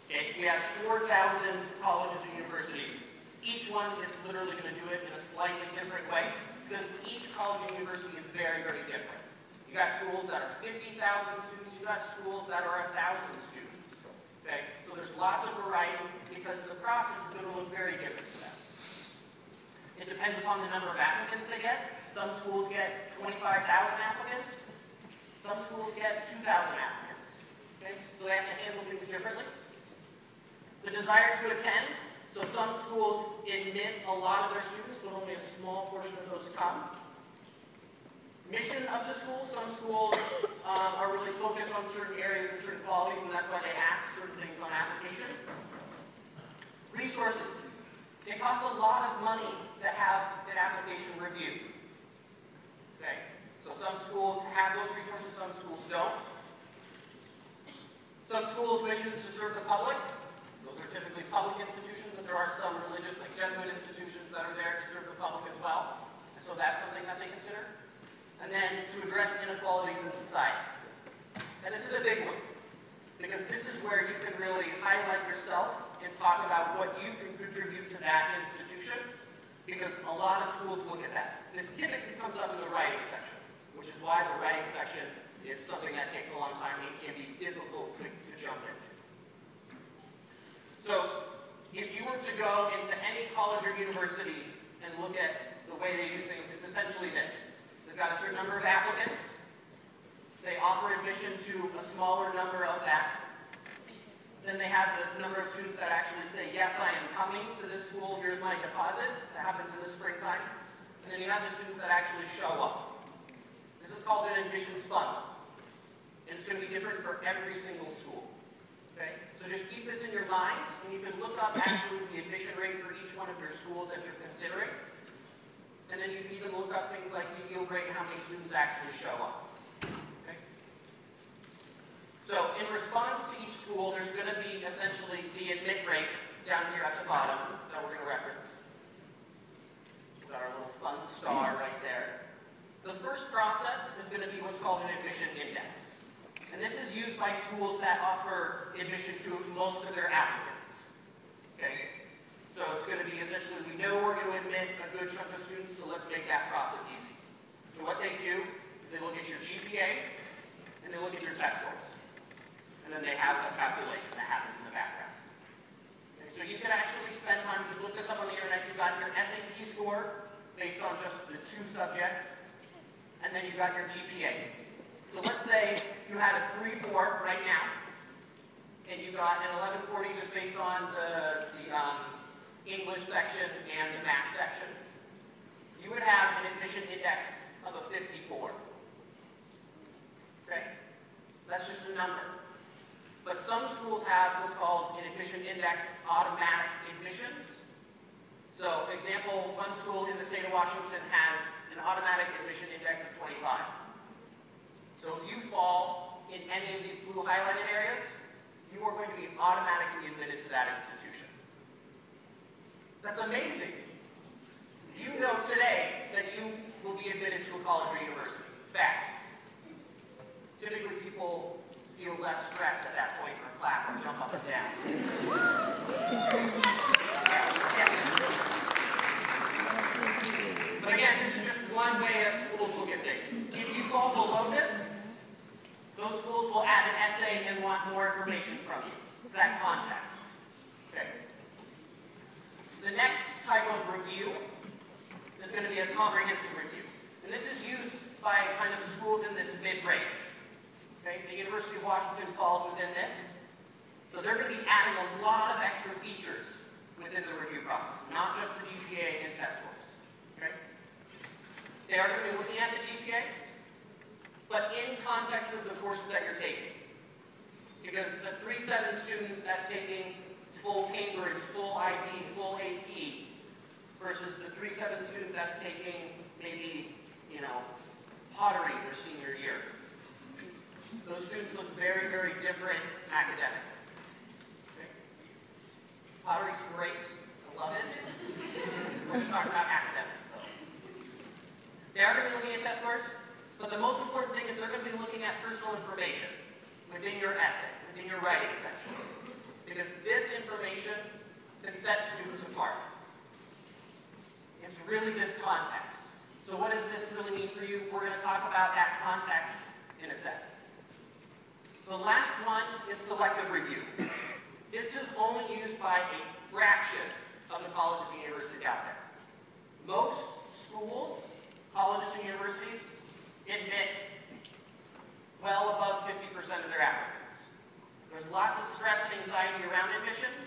Okay, we have 4,000 colleges and universities. Each one is literally going to do it in a slightly different way because each college and university is very, very different. You got schools that are 50,000 students, you got schools that are 1,000 students. Okay, so there's lots of variety because the process is going to look very different to them. It depends upon the number of applicants they get. Some schools get 25,000 applicants. Some schools get 2,000 applicants. Okay, so they have to handle things differently. The desire to attend, so some schools admit a lot of their students, but only a small portion of those come. Mission of the school, some schools are really focused on certain areas and certain qualities, and that's why they ask certain things on application. Resources. It costs a lot of money to have an application reviewed. Okay, so some schools have those resources, some schools don't. Some schools' mission is to serve the public. Those are typically public institutions, but there are some religious, like Jesuit institutions, that are there to serve the public as well. And so that's something that they consider. And then to address inequalities in society. And this is a big one, because this is where you can really highlight yourself and talk about what you can contribute to that institution, because a lot of schools look at that. This typically comes up in the writing section, which is why the writing section is something that takes a long time and can be difficult to jump into. So, if you were to go into any college or university and look at the way they do things, it's essentially this. They've got a certain number of applicants. They offer admission to a smaller number of that. Then they have the number of students that actually say, yes, I am coming to this school, here's my deposit. That happens in the springtime. And then you have the students that actually show up. This is called an admissions fund. And it's going to be different for every single school. Okay? So just keep this in your mind, and you can look up actually the admission rate for each one of your schools that you're considering. And then you can even look up things like the yield rate, how many students actually show up. Okay? So in response to each school, there's going to be essentially the admit rate down here at the bottom that we're going to reference. We've got our little fun star right there. The first process is going to be what's called an admission index. And this is used by schools that offer admission to most of their applicants. Okay? So it's going to be essentially, we know we're going to admit a good chunk of students, so let's make that process easy. So what they do is they look at your GPA, and they look at your test scores. And then they have a calculation that happens in the background. Okay, so you can actually spend time, you can look this up on the internet, you've got your SAT score based on just the 2 subjects, and then you've got your GPA. So let's say you had a 3.4 right now, and you got an 1140 just based on the English section and the math section. You would have an admission index of a 54. Okay? That's just a number. But some schools have what's called an admission index automatic admissions. So, example, one school in the state of Washington has an automatic admission index of 25. So if you fall in any of these blue highlighted areas, you are going to be automatically admitted to that institution. That's amazing. You know today that you will be admitted to a college or university. Fact. Typically people feel less stressed at that point or clap or jump up and down. But again, this is just one way that schools look at things. If you fall below this, those schools will add an essay and want more information from you. It's that context. Okay. The next type of review is going to be a comprehensive review. And this is used by kind of schools in this mid-range. Okay. The University of Washington falls within this. So they're going to be adding a lot of extra features within the review process, not just the GPA and test scores. Okay. They are going to be looking at the GPA, but in context of the courses that you're taking. Because a 3.7 student that's taking full Cambridge, full IB, full AP, versus the 3.7 student that's taking maybe, pottery their senior year. Those students look very, very different academically. Okay? Pottery's great. I love it. We're just talking about academics, though. They are going to be looking at test scores. But the most important thing is they're going to be looking at personal information within your essay, within your writing section. because this information can set students apart. It's really this context. So what does this really mean for you? We're going to talk about that context in a sec. The last one is selective review. This is only used by a fraction of the colleges and universities out there. Most schools, colleges and universities, admit well above 50% of their applicants. There's lots of stress and anxiety around admissions,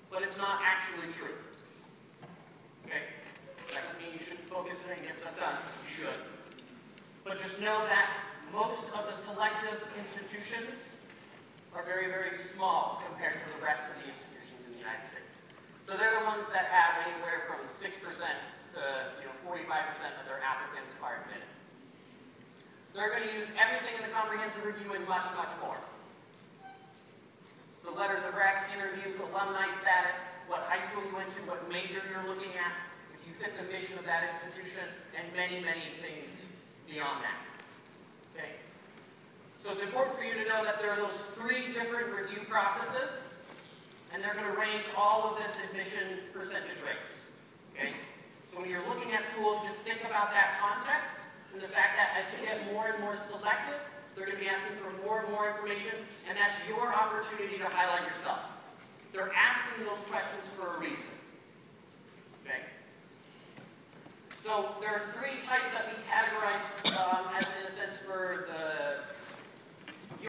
but it's not actually true. Okay? Doesn't mean you shouldn't focus on it and get stuff done. You should. But just know that most of the selective institutions are very, very small compared to the rest of the institutions in the United States. So they're the ones that have anywhere from 6% to 45% of their applicants are admitted. They're going to use everything in the comprehensive review and much, much more. So letters of rec, interviews, alumni status, what high school you went to, what major you're looking at, if you fit the mission of that institution, and many, many things beyond that. Okay? So it's important for you to know that there are those 3 different review processes, and they're going to range all of this admission percentage rates. Okay? So when you're looking at schools, just think about that context and the fact that as you get more and more selective, they're going to be asking for more and more information, and that's your opportunity to highlight yourself. They're asking those questions for a reason. Okay? So there are 3 types that we categorize